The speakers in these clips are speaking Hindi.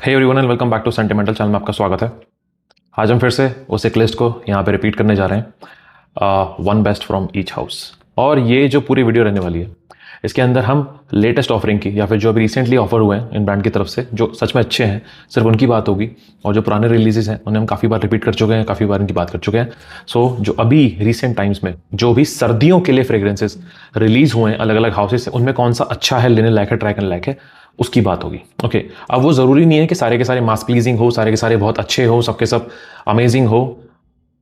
Hey everyone and welcome back to sentimental channel में आपका स्वागत है। आज हम फिर से उस एक लिस्ट को यहाँ पे रिपीट करने जा रहे हैं, one best from each house. और ये जो पूरी वीडियो रहने वाली है इसके अंदर हम लेटेस्ट ऑफरिंग की या फिर जो अभी रिसेंटली ऑफर हुए हैं इन ब्रांड की तरफ से जो सच में अच्छे हैं सिर्फ उनकी बात होगी। और जो पुराने रिलीजेस हैं उन्हें हम काफ़ी बार रिपीट कर चुके हैं, काफ़ी बार इनकी बात कर चुके हैं। सो जो अभी रिसेंट टाइम्स में जो भी सर्दियों के लिए फ्रेग्रेंसेस रिलीज हुए हैं अलग अलग हाउसेस से, उनमें कौन सा अच्छा है, लेने लायक है, ट्राई करने लायक है, उसकी बात होगी। ओके, अब वो ज़रूरी नहीं है कि सारे के सारे मास प्लीजिंग हो, सारे के सारे बहुत अच्छे हो, सबके सब अमेजिंग हो।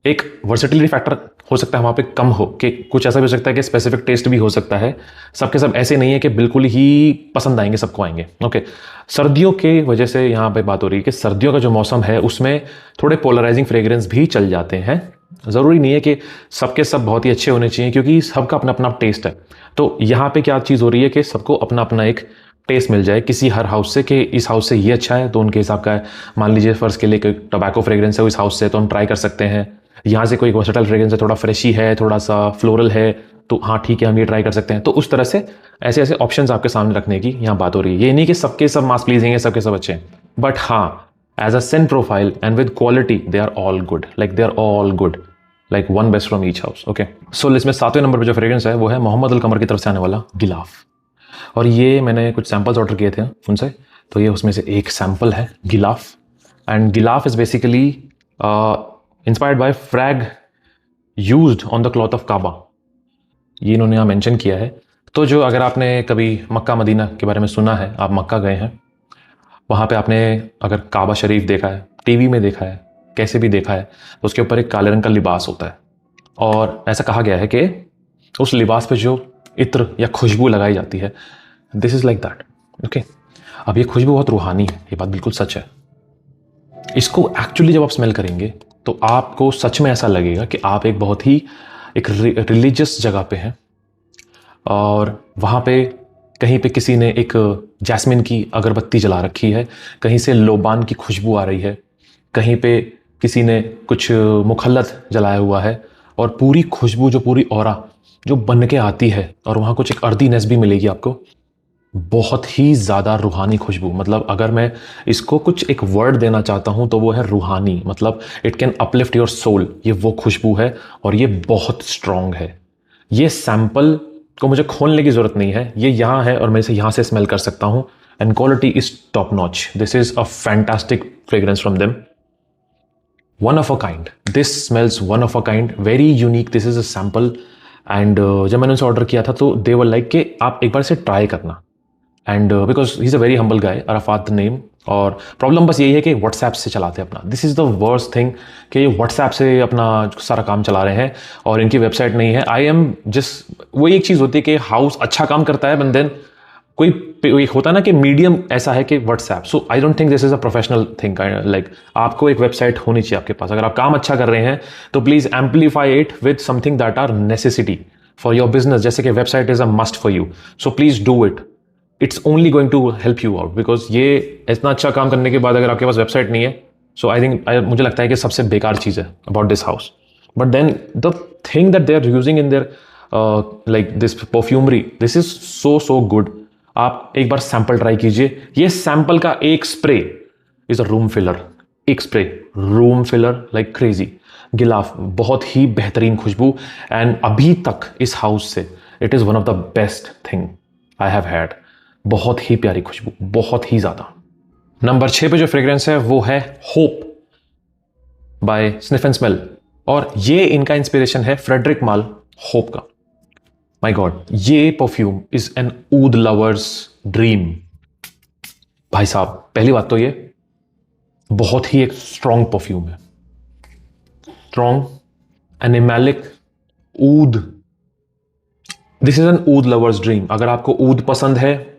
एक वर्सेटिलिटी फैक्टर हो सकता है वहाँ पे कम हो, कि कुछ ऐसा भी हो सकता है कि स्पेसिफिक टेस्ट भी हो सकता है। सबके सब ऐसे नहीं है कि बिल्कुल ही पसंद आएंगे, सबको आएंगे। ओके, सर्दियों के वजह से यहाँ पे बात हो रही है कि सर्दियों का जो मौसम है उसमें थोड़े पोलराइजिंग फ्रेग्रेंस भी चल जाते हैं। ज़रूरी नहीं है कि सबके सब बहुत ही अच्छे होने चाहिए, क्योंकि सबका अपना अपना टेस्ट है। तो यहाँ पे क्या चीज़ हो रही है कि सबको अपना अपना एक टेस्ट मिल जाए किसी हर हाउस से, कि इस हाउस से ये अच्छा है तो उनके हिसाब का है। मान लीजिए फर्स्ट के लिए कोई टोबैको फ्रेग्रेंस है इस हाउस से, तो हम ट्राई कर सकते हैं। यहाँ से कोई वर्सेटाइल फ्रेग्रेंस है, थोड़ा फ्रेशी है, थोड़ा सा फ्लोरल है, तो हाँ ठीक है, हम ये ट्राई कर सकते हैं। तो उस तरह से ऐसे ऐसे ऑप्शंस आपके सामने रखने की यहाँ बात हो रही है। ये नहीं कि सबके सब मास प्लीजिंग है, सबके सब अच्छे हैं, बट हाँ as a scent profile and with quality they are all good, like they are all good, like one best from each house. Okay, so list में 7वें नंबर पर जो फ्रेग्रेंस है वो है मोहम्मद अल कमर की तरफ से आने वाला गिलाफ। और ये मैंने कुछ सैंपल्स ऑर्डर किए थे उनसे, तो ये उसमें से एक सैंपल है गिलाफ। एंड गिलाफ is basically inspired by frag used on the cloth of Kaaba, ये इन्होंने यहाँ मेंशन किया है। तो जो अगर आपने कभी मक्का मदीना के बारे में सुना है, आप मक्का गए हैं, वहाँ पे आपने अगर काबा शरीफ देखा है, टीवी में देखा है, कैसे भी देखा है, तो उसके ऊपर एक काले रंग का लिबास होता है। और ऐसा कहा गया है कि उस लिबास पे जो इत्र या खुशबू लगाई जाती है, this is like that. Okay, अब ये खुशबू बहुत रूहानी है, ये बात बिल्कुल सच है। इसको एक्चुअली जब आप स्मेल करेंगे तो आपको सच में ऐसा लगेगा कि आप एक बहुत ही एक रिलीजियस जगह पे हैं, और वहाँ पे कहीं पे किसी ने एक जैस्मिन की अगरबत्ती जला रखी है, कहीं से लोबान की खुशबू आ रही है, कहीं पे किसी ने कुछ मुखल्लत जलाया हुआ है, और पूरी खुशबू जो पूरी ऑरा जो बन के आती है, और वहाँ कुछ एक अर्दीनेस भी मिलेगी आपको, बहुत ही ज़्यादा रूहानी खुशबू। मतलब अगर मैं इसको कुछ एक वर्ड देना चाहता हूँ तो वो है रूहानी। मतलब it can uplift your soul, ये वो खुशबू है, और ये बहुत स्ट्रॉन्ग है। ये सैंपल को मुझे खोलने की ज़रूरत नहीं है, ये यहाँ है और मैं इसे यहाँ से स्मेल कर सकता हूँ, and quality is top notch. This is a fantastic fragrance from them, one of a kind. This smells one of a kind, very unique. This is a sample. And जब मैंने उनसे ऑर्डर किया था तो दे वर लाइक कि आप एक बार इसे ट्राई करना। And because he is a very humble guy, Arafat name. और प्रॉब्लम बस यही है कि व्हाट्सएप से चलाते हैं अपना। This is the worst thing कि ये व्हाट्सएप से अपना सारा काम चला रहे हैं और इनकी वेबसाइट नहीं है। आई एम जस्ट, वो एक चीज़ होती है कि हाउस अच्छा काम करता है, बट देन कोई होता है ना कि मीडियम ऐसा है कि WhatsApp. So I don't think this is a professional thing. Like आपको एक वेबसाइट होनी चाहिए आपके पास। अगर आप काम अच्छा कर रहे हैं तो please amplify it with something that are necessity for your business, जैसे कि website is a must for you. So please do it, it's only going to help you out. Because ये इतना अच्छा काम करने के बाद अगर आपके पास वेबसाइट नहीं है, सो आई थिंक मुझे लगता है कि सबसे बेकार चीज़ है about this house. But then the thing that they are using in there like this perfumery, this is so good. आप एक बार सैंपल ट्राई कीजिए। ये सैंपल का एक spray is a room filler, एक spray room filler like crazy. गिलाफ बहुत ही बेहतरीन खुशबू, एंड अभी तक इस हाउस से it is one of the best thing I have had. बहुत ही प्यारी खुशबू, बहुत ही ज़्यादा। नंबर 6 पे जो फ्रेग्रेंस है वो है Hope by Sniff and Smell, और ये इनका इंस्पिरेशन है फ्रेडरिक माल होप का। माय गॉड, ये perfume is an oud lovers dream. भाई साहब, पहली बात तो ये बहुत ही एक स्ट्रॉन्ग परफ्यूम है, strong animalic oud. This is an oud lovers dream. अगर आपको ऊद पसंद है,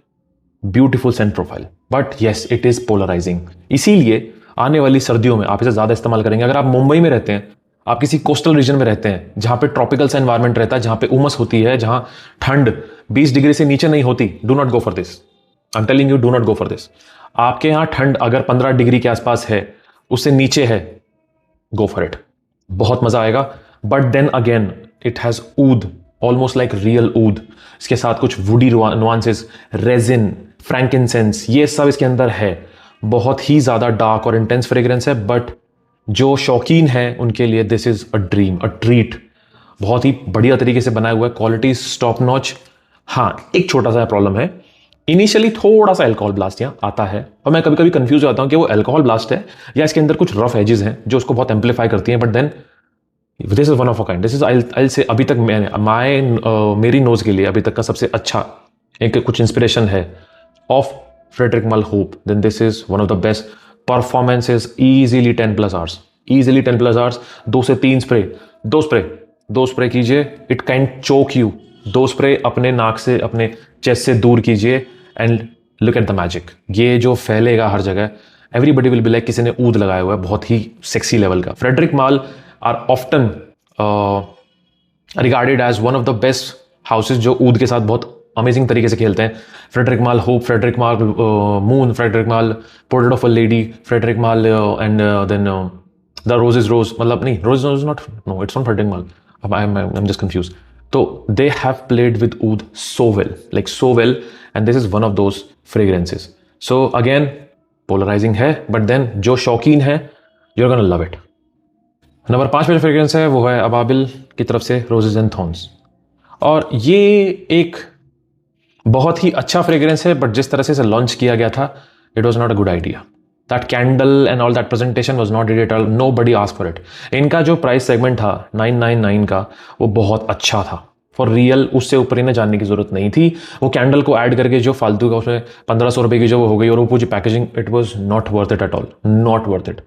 beautiful scent profile, but yes it is polarising. इसीलिए आने वाली सर्दियों में आप इसे ज्यादा इस्तेमाल करेंगे। अगर आप मुंबई में रहते हैं, आप किसी कोस्टल रीजन में रहते हैं जहां पे ट्रॉपिकल सा एनवायरनमेंट रहता है, जहां पे उमस होती है, जहां ठंड 20 डिग्री से नीचे नहीं होती, do not go for this. I am telling you, do not go for this. आपके यहां ठंड अगर 15 डिग्री के आसपास है, उससे नीचे है, गो फॉर इट, बहुत मजा आएगा। But then again it has oud, almost like real oud. इसके साथ कुछ वुडी नुआंसेस, रेजिन, फ्रैंकिनसेंस, ये सब इसके अंदर है। बहुत ही ज़्यादा डार्क और इंटेंस फ्रेग्रेंस है, बट जो शौकीन है उनके लिए this is a dream, a treat. बहुत ही बढ़िया तरीके से बनाया हुआ है, क्वालिटी टॉप नॉच। हाँ, एक छोटा सा प्रॉब्लम है, इनिशियली थोड़ा सा अल्कोहल ब्लास्ट यहाँ आता है, और मैं कभी कभी कंफ्यूज हो जाता हूँ कि वो अल्कोहल ब्लास्ट है या इसके अंदर कुछ रफ एजेस हैं जो उसको बहुत एम्पलीफाई करती हैं, but then this is one of a kind. This is I say अभी तक मेरी नोज के लिए अभी तक का सबसे अच्छा एक कुछ इंस्पिरेशन है of Frederic Malle hope. Then this is one of the best performances, easily 10+ hours, easily 10+ hours. 2 से 3 स्प्रे, दो स्प्रे कीजिए, it can choke you. 2 spray अपने नाक से, अपने चेस्ट से दूर कीजिए, and look at the magic. ये जो फैलेगा हर जगह, एवरीबडी विल बी लाइक किसी ने ऊद लगाया हुआ है, बहुत ही सेक्सी लेवल का। Frederic Malle are often regarded as one of the best houses जो ऊद के साथ बहुत अमेजिंग तरीके से खेलते हैं। Frederic Malle Hope, Frederic Malle Moon, Frederic Malle Portrait of a Lady, Frederic Malle and then the rose is rose, मतलब नहीं, rose is not, no it's not Frederic Malle, I am just confuse. तो they have played with oud so well, like so well, and this is one of those fragrances. So again polarising है, बट देन जो शौकीन है, you are gonna love it. Number 5 पे जो फ्रेग्रेंस है वो है अबाबिल की तरफ से रोजेज एंड थॉर्न्स। और ये एक बहुत ही अच्छा फ्रेग्रेंस है, बट जिस तरह से इसे लॉन्च किया गया था, it was not a good idea. That candle and all that presentation was not it all, nobody ask for it. इनका जो प्राइस सेगमेंट था 999 का, वो बहुत अच्छा था फॉर रियल, उससे ऊपर इन्हें जानने की जरूरत नहीं थी। वो कैंडल को ऐड करके जो फालतू का उसमें 1500 रुपये की जो वो हो गई, और वो पूरी packaging, it was not worth it at all, not worth it.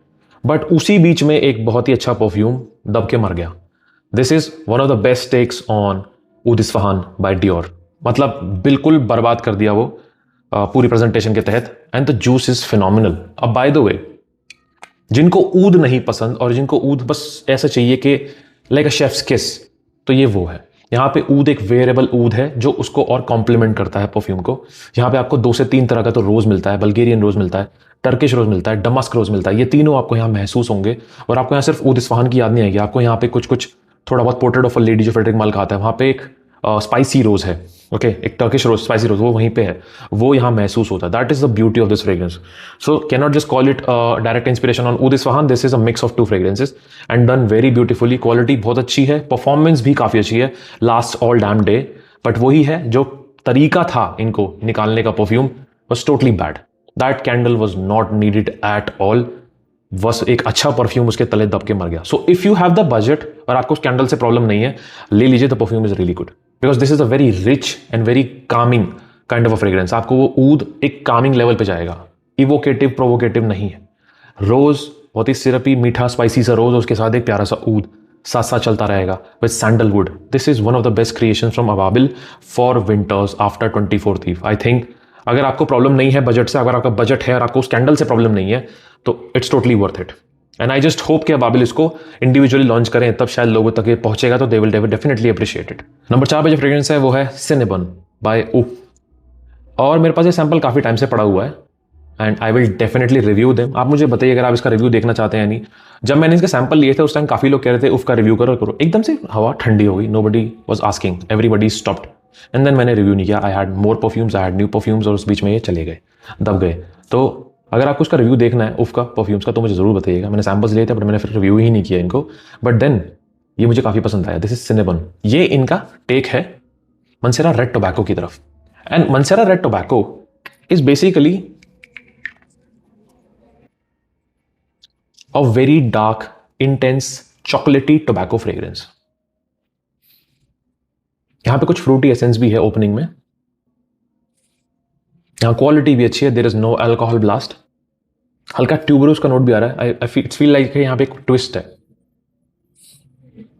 But उसी बीच में एक बहुत ही अच्छा परफ्यूम दब के मर गया। This is one of the best takes on ऊद Ispahan by Dior. मतलब बिल्कुल बर्बाद कर दिया वो पूरी प्रेजेंटेशन के तहत, and the juice is phenomenal. अब बाय द वे, जिनको ऊद नहीं पसंद और जिनको ऊद बस ऐसा चाहिए कि लाइक अ शेफ्स किस, तो ये वो है। यहाँ पे ऊद एक वेरिएबल ऊद है जो उसको और कॉम्प्लीमेंट करता है परफ्यूम को। यहाँ पे आपको 2 से 3 तरह का तो रोज मिलता है, बल्गेरियन रोज मिलता है, टर्किश रोज मिलता है, डमस्क रोज मिलता है। ये तीनों आपको यहाँ महसूस होंगे, और आपको यहाँ सिर्फ ऊद इस्फहान की याद नहीं आएगी, आपको यहाँ पे कुछ कुछ थोड़ा बहुत पोर्ट्रेट ऑफ अ लेडी जो फ्रेडरिक माल का आता है, वहाँ पे एक स्पाइसी रोज है, ओके, एक टर्किश रोज, स्पाइसी रोज, वो वहीं पे है, वो यहाँ महसूस होता है। That is the beauty of this fragrance. So can not just call it direct inspiration on ऊद Isfahan, this is a mix of 2 fragrances and done very beautifully. Quality बहुत अच्छी है, परफॉर्मेंस भी काफी अच्छी है, last all damn day. But वही है, जो तरीका था इनको निकालने का perfume was totally bad. That candle was not needed at all, बस एक अच्छा परफ्यूम उसके तले दब के मर गया। So if you have the budget और आपको उस कैंडल से प्रॉब्लम नहीं है, ले लीजिए, the perfume is really good, because this is a very rich and very Kameng kind of a fragrance. आपको वो ऊद एक कामिंग लेवल पे जाएगा, इवोकेटिव प्रोवोकेटिव नहीं है। रोज बहुत ही सिरपी मीठा स्पाइसी सा रोज, उसके साथ एक प्यारा सा ऊद साथ साथ चलता रहेगा with sandalwood. This is one of the best creation from Ababil for winters after 24th eve. I think अगर आपको प्रॉब्लम नहीं है बजट से, अगर आपका बजट है और आपको उस कैंडल से प्रॉब्लम नहीं है, तो it's totally worth it. And I just hope कि अबाबिल इसको इंडिविजुअली लॉन्च करें, तब शायद लोगों तक ये पहुंचेगा, तो they will definitely appreciate it. Number 4 पे जो फ्रेग्रेंस है वो है सिनेबन बाय उफ। और मेरे पास ये सैंपल काफ़ी टाइम से पड़ा हुआ है, and I will definitely review them. आप मुझे बताइए अगर आप इसका रिव्यू देखना चाहते हैं या नहीं। जब मैंने इसके सैंपल लिए थे उस टाइम काफ़ी लोग कह रहे थे उफ का रिव्यू करो करो, एकदम से हवा ठंडी हो गई, nobody was asking, everybody stopped, and then मैंने रिव्यू नहीं किया। I had more perfumes, I had new perfumes, और उस बीच में ये चले गए, दब गए। तो अगर आपको उसका रिव्यू देखना है उफ का परफ्यूम्स का, तो मुझे ज़रूर बताइएगा। मैंने सैंपल्स लिए थे बट मैंने फिर रिव्यू ही नहीं किया इनको, बट देन ये मुझे काफ़ी पसंद आया। दिस इज सिनेबन, ये इनका टेक है मंसेरा रेड टोबैको की तरफ। And Mancera red tobacco is basically a very dark intense chocolatey tobacco fragrance. यहां पे कुछ फ्रूटी एसेंस भी है ओपनिंग में, यहाँ क्वालिटी भी अच्छी है, there is no alcohol blast, हल्का ट्यूबरोज का नोट भी आ रहा है। आई फील लाइक यहाँ पे एक ट्विस्ट है,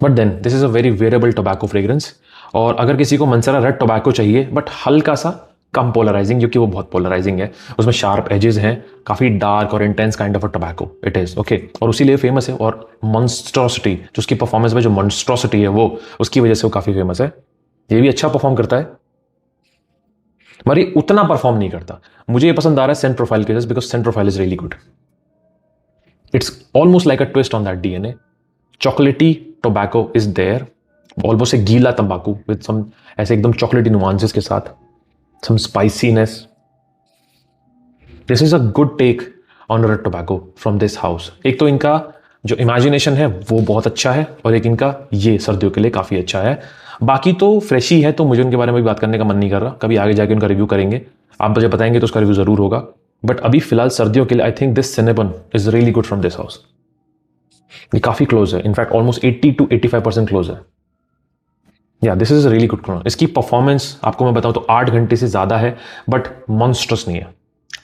but then this is a very variable tobacco fragrance. और अगर किसी को मंसेरा रेड टोबैको चाहिए बट हल्का सा कम पोलराइजिंग, क्योंकि वो बहुत पोलराइजिंग है, उसमें शार्प एजेस हैं, काफी डार्क और intense kind of a tobacco it is, okay, और उसी लिए फेमस है। और मॉन्स्ट्रोसिटी जो उसकी परफॉर्मेंस में जो मॉन्स्ट्रोसिटी है वो उसकी वजह से वो काफी फेमस है। ये भी अच्छा परफॉर्म करता है, मरी उतना परफॉर्म नहीं करता। मुझे ये पसंद आ रहा है सेंट प्रोफाइल के वजह, because Saint profile is really good. It's almost like a twist on that DNA. चॉकलेटी टोबैको इज देयर, ऑलमोस्ट एक गीला तंबाकू विद सम ऐसे एकदम चॉकलेटी नुआंसेस के साथ, some spiciness. This is a good take on red tobacco from this house. एक तो इनका जो इमेजिनेशन है वो बहुत अच्छा है, और एक इनका ये सर्दियों के लिए काफ़ी अच्छा है। बाकी तो फ्रेश ही है, तो मुझे उनके बारे में भी बात करने का मन नहीं कर रहा। कभी आगे जाके उनका रिव्यू करेंगे, आप मुझे बताएंगे तो उसका रिव्यू ज़रूर होगा। बट अभी फिलहाल सर्दियों के लिए I think this Cinnabon is really good from this house. ये काफ़ी क्लोज है, इनफैक्ट ऑलमोस्ट 80 to 85% क्लोज है। या this is really good clone. इसकी परफॉर्मेंस आपको मैं बताऊं तो 8 घंटे से ज़्यादा है, बट मॉन्स्ट्रस नहीं है।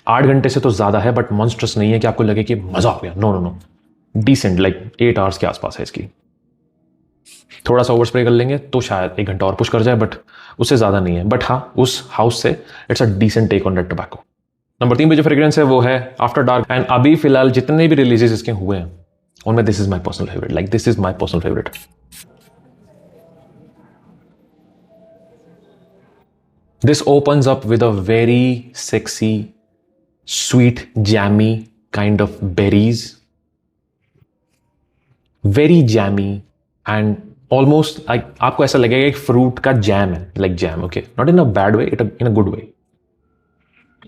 8 घंटे से तो ज़्यादा है, बट मॉन्स्ट्रस नहीं है कि आपको लगे कि मज़ा आ गया। No no no, decent, like 8 hours के आसपास है इसकी। थोड़ा सा ओवर स्प्रे कर लेंगे तो शायद 1 घंटा और पुश कर जाए, बट उससे ज़्यादा नहीं है। बट हाँ, उस हाउस से it's a decent take on red tobacco. Number 3 पे जो फ्रेग्रेंस है वो है आफ्टर डार्क। एंड अभी फिलहाल जितने भी रिलीजेस इसके हुए हैं उनमें this is my personal favourite. Like this is my personal favourite. This opens up with a very sexy, sweet, jammy kind of berries. Very jammy and almost like आपको ऐसा लगेगा एक फ्रूट का जैम है, like jam, okay, not in a bad way, in a good way.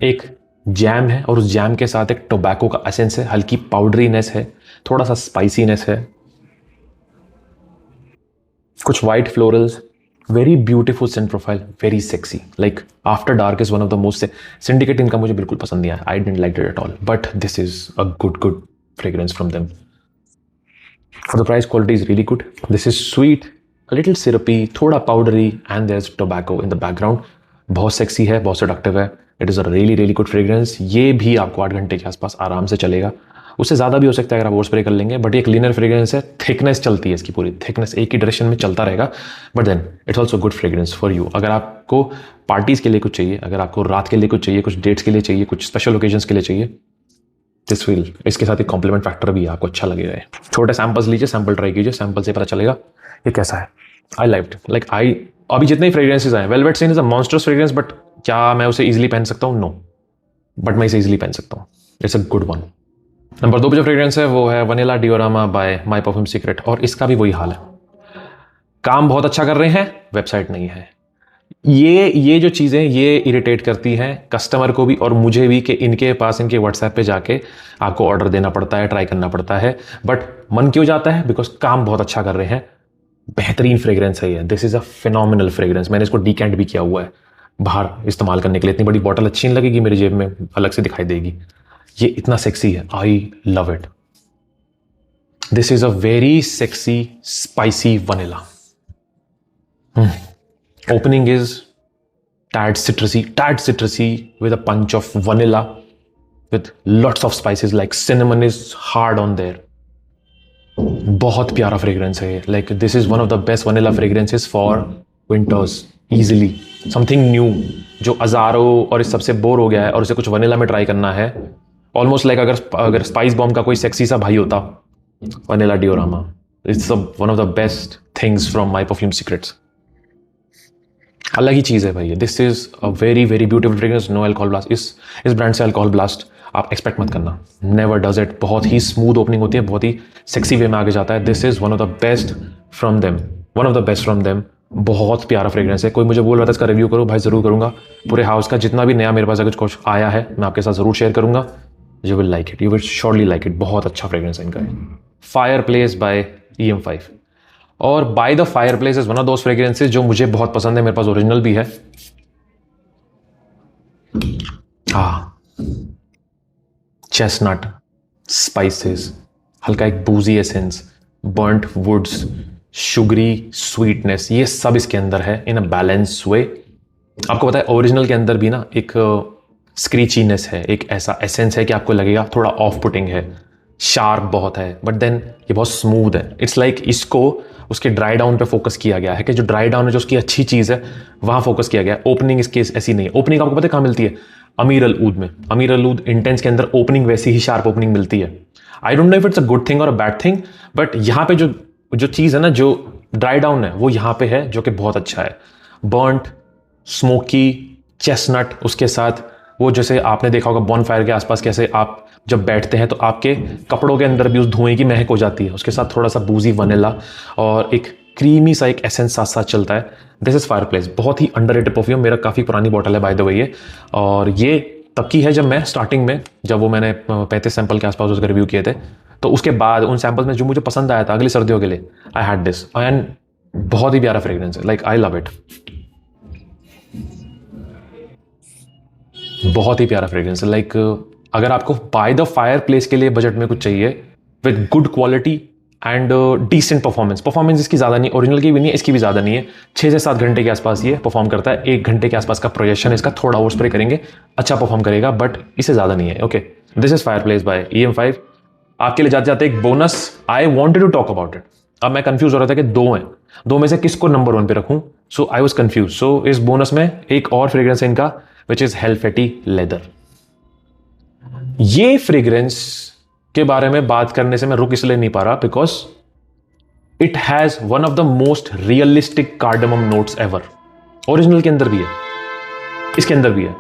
एक जैम है और उस जैम के साथ एक टोबैको का एसेंस है, हल्की पाउडरीनेस है, थोड़ा सा स्पाइसीनेस है, कुछ white florals, very beautiful scent profile, very sexy. Like After Dark is one of the most. Syndicate इनका मुझे बिल्कुल पसंद नहीं आया, I didn't like it at all, but this is a good fragrance from them. For the price quality is really good. This is sweet, a little syrupy, थोड़ा powdery, and there is tobacco in the background. बहुत सेक्सी है, बहुत सेडक्टिव है। It is a really good fragrance. ये भी आपको 8 घंटे के आसपास आराम से चलेगा, उससे ज़्यादा भी हो सकता है अगर आप ओवर स्प्रे कर लेंगे। बट ये क्लीनर फ्रेग्रेंस है, थिकनेस चलती है इसकी, पूरी थिकनेस एक ही डायरेक्शन में चलता रहेगा। But then it's also good fragrance for you. अगर आपको पार्टीज़ के लिए कुछ चाहिए, अगर आपको रात के लिए कुछ चाहिए, कुछ डेट्स के लिए चाहिए, कुछ स्पेशल ओकेजन्स के लिए चाहिए, दिस विल, इसके साथ एक कॉम्प्लीमेंट फैक्टर भी आपको अच्छा लगेगा। छोटे सैंपल्स लीजिए, सैंपल ट्राई कीजिए, सैंपल से पता चलेगा ये कैसा है। आई लाइक्ड, लाइक आई अभी जितने ही फ्रेग्रेंसेस आए, velvet sin is a monsters fragrance, but क्या मैं उसे इजीली पहन सकता हूँ? नो, बट मैं इसे इजीली पहन सकता हूँ। It's a good one. Number 2 पे जो फ्रेग्रेंस है वो है vanilla diorama by my perfume secret, और इसका भी वही हाल है। काम बहुत अच्छा कर रहे हैं, वेबसाइट नहीं है। ये जो चीज़ें ये इरिटेट करती हैं कस्टमर को भी और मुझे भी, कि इनके पास इनके व्हाट्सएप पे जाके आपको ऑर्डर देना पड़ता है, ट्राई करना पड़ता है। बट मन क्यों जाता है? बिकॉज काम बहुत अच्छा कर रहे हैं। बेहतरीन फ्रेग्रेंस है ये। This is a phenomenal fragrance. मैंने इसको डीकैंट भी किया हुआ है बाहर इस्तेमाल करने के लिए। इतनी बड़ी बॉटल अच्छी नहीं लगेगी मेरी जेब में, अलग से दिखाई देगी। ये इतना सेक्सी है, I love it. This is a very sexy spicy vanilla. Opening is tad citrusy with a punch of vanilla with lots of spices, like cinnamon is hard on there. बहुत प्यारा फ्रेग्रेंस है। Like this is one of the best vanilla fragrances for winters, easily something new, जो अजारो और इस सबसे बोर हो गया है और उसे कुछ वनीला में ट्राई करना है। ऑलमोस्ट लाइक अगर स्पाइस बॉम्ब का कोई सेक्सी सा भाई होता, vanilla diorama. It's one of the best things from my perfume secrets. अलग ही चीज़ है भाई। This is a very beautiful fragrance. No alcohol blast. इस ब्रांड से अल्कोहल ब्लास्ट आप एक्सपेक्ट मत करना, नेवर डज इट। बहुत ही स्मूथ ओपनिंग होती है, बहुत ही सेक्सी वे में आगे जाता है। This is one of the best from them, one of the best from them. बहुत प्यारा फ्रेग्रेंस है। कोई मुझे बोल रहा था इसका रिव्यू करो, भाई जरूर करूंगा। पूरे हाउस का जितना भी नया मेरे पास अगर कुछ आया है मैं आपके साथ जरूर शेयर करूंगा। You will like it, you will surely like it. बहुत अच्छा फ्रेग्रेंस है इनका। फायर प्लेस बाय EM5, और by the fire place is one of those fragrances जो मुझे बहुत पसंद है। मेरे पास ओरिजिनल भी है। चेस्टनट, स्पाइसेस, हल्का एक boozy essence, burnt woods, sugary sweetness, ये सब इसके अंदर है इन अ बैलेंस वे। आपको पता है ओरिजिनल के अंदर भी ना एक स्क्रीचीनेस है, एक ऐसा एसेंस है कि आपको लगेगा थोड़ा ऑफ पुटिंग है, शार्प बहुत है, बट देन ये बहुत स्मूथ है। इट्स लाइक इसको उसके ड्राई डाउन पे फोकस किया गया है, कि जो ड्राई डाउन है जो उसकी अच्छी चीज़ है वहाँ फोकस किया गया है। ओपनिंग इसकी ऐसी नहीं है। ओपनिंग आपको पता है कहाँ मिलती है? अमीर अल ऊद में। अमीर अल ऊद इंटेंस के अंदर ओपनिंग वैसी ही शार्प ओपनिंग मिलती है। I don't know if it's a good thing और अ बैड थिंग, बट यहाँ पे जो चीज़ है ना, जो ड्राई डाउन है वो यहाँ पे है, जो कि बहुत अच्छा है। बर्न्ट, स्मोकी, चेस्टनट, उसके साथ वो जैसे आपने देखा होगा बॉनफायर के आसपास कैसे आप जब बैठते हैं तो आपके कपड़ों के अंदर भी उस धुएं की महक हो जाती है। उसके साथ थोड़ा सा बूजी वनीला और एक क्रीमी सा एक एसेंस साथ साथ चलता है। This is fire place. बहुत ही अंडररेटेड परफ्यूम। मेरा काफ़ी पुरानी बॉटल है बाय द वे ये, और ये तब की है जब मैं स्टार्टिंग में, जब वो मैंने 35 सैंपल के आसपास उसका रिव्यू किए थे, तो उसके बाद उन सैंपल्स में जो मुझे पसंद आया था अगली सर्दियों के लिए, आई हैड दिस, एंड बहुत ही प्यारा फ्रेग्रेंस है, लाइक आई लव इट, बहुत ही प्यारा फ्रेग्रेंस है। लाइक अगर आपको बाय द फायर प्लेस के लिए बजट में कुछ चाहिए with good quality and decent performance इसकी ज़्यादा नहीं, ओरिजिनल की भी नहीं है, इसकी भी ज़्यादा नहीं है, 6 से 7 घंटे के आसपास ये परफॉर्म करता है, 1 घंटे के आसपास का प्रोजेक्शन है इसका, थोड़ा और स्प्रे करेंगे अच्छा परफॉर्म करेगा, बट इससे ज़्यादा नहीं है। Okay, this is fireplace by EM5। आपके लिए जाते जाते एक bonus, I wanted to talk about it. अब मैं कंफ्यूज हो रहा था कि दो हैं, दो में से किसको नंबर 1 पे रखूं, सो आई वॉज कंफ्यूज। सो इस बोनस में एक और फ्रेग्रेंस है इनका, विच इज हेल्फेटी लेदर। ये फ्रेग्रेंस के बारे में बात करने से मैं रुक इसलिए नहीं पा रहा, because it has one of the most realistic cardamom notes ever. Original के अंदर भी है, इसके अंदर भी है,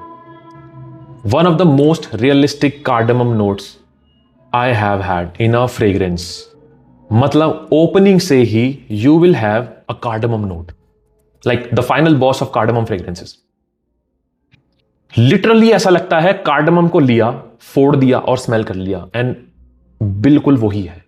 one of the most realistic cardamom notes I have had in a fragrance. मतलब ओपनिंग से ही you will have a cardamom note, like the final boss of cardamom fragrances. Literally ऐसा लगता है कार्डमम को लिया, फोड़ दिया और स्मेल कर लिया, एंड बिल्कुल वही है।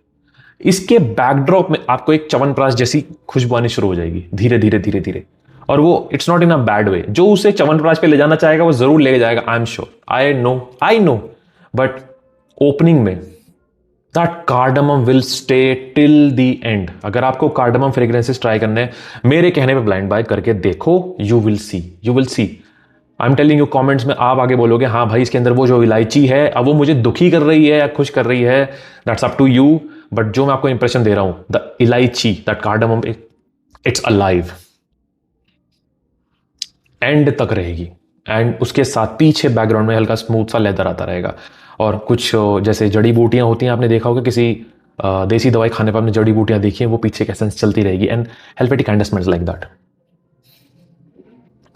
इसके बैकड्रॉप में आपको एक च्यवनप्राश जैसी खुशबू आनी शुरू हो जाएगी धीरे धीरे धीरे धीरे, और वो it's not in a bad way. जो उसे च्यवनप्राश पे ले जाना चाहेगा वो जरूर ले जाएगा, I am sure, I know, but opening में that cardamom will stay till the end. अगर आपको कार्डमम फ्रेग्रेंसेस ट्राई करने हैं, मेरे कहने पे ब्लाइंड बाय करके देखो, you will see. I am telling you, comments में आप आगे बोलोगे हाँ भाई इसके अंदर वो जो इलायची है अब वो मुझे दुखी कर रही है या खुश कर रही है, that's up to you, but जो मैं आपको इंप्रेशन दे रहा हूं, द इलायची, that cardamom, it's alive, end तक रहेगी, एंड उसके साथ पीछे बैकग्राउंड में हल्का स्मूथ सा लेदर आता रहेगा, और कुछ जैसे जड़ी बूटियां होती हैं, आपने देखा होगा किसी देसी दवाई खाने पर आपने जड़ी बूटियां देखी हैं, वो पीछे के एसेंस चलती रहेगी, and Halfeti kind of smells like that.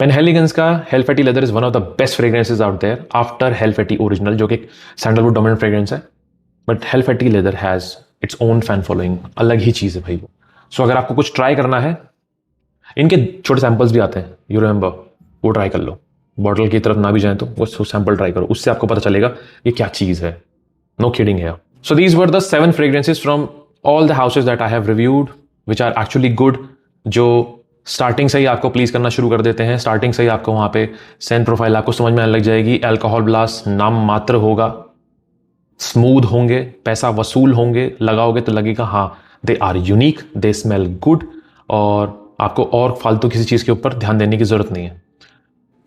Penhaligon's का Halfeti leather is one of the best fragrances out there after Halfeti original, जो कि सैंडलवुड डोमिनेंट फ्रेग्रेंस है, but Halfeti leather has its own fan following, अलग ही चीज है भाई वो। सो अगर आपको कुछ ट्राई करना है, इनके छोटे सैंपल्स भी आते हैं, यू रिमेंबर, वो ट्राई कर लो, बॉटल की तरफ ना भी जाए तो वो सैंपल ट्राई करो, उससे आपको पता चलेगा ये क्या चीज है, नो किडिंग है। So these were the 7 fragrances from all the houses that I have reviewed, which are actually good, जो स्टार्टिंग से ही आपको प्लीज करना शुरू कर देते हैं। स्टार्टिंग से ही आपको वहां पे सेंट प्रोफाइल आपको समझ में आने लग जाएगी, अल्कोहल ब्लास्ट नाम मात्र होगा, स्मूथ होंगे, पैसा वसूल होंगे, लगाओगे तो लगेगा हाँ they are unique, they smell good, और आपको और फालतू किसी चीज के ऊपर ध्यान देने की जरूरत नहीं है।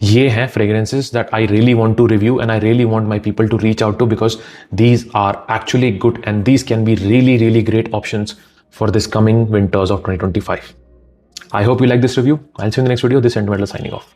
ये हैं fragrances that I really want to review, and I really want my people to reach out to, because these are actually good and these can be really great options for this coming winters of 2025. I hope you like this review. I'll see you in the next video. This is Sentimental signing off.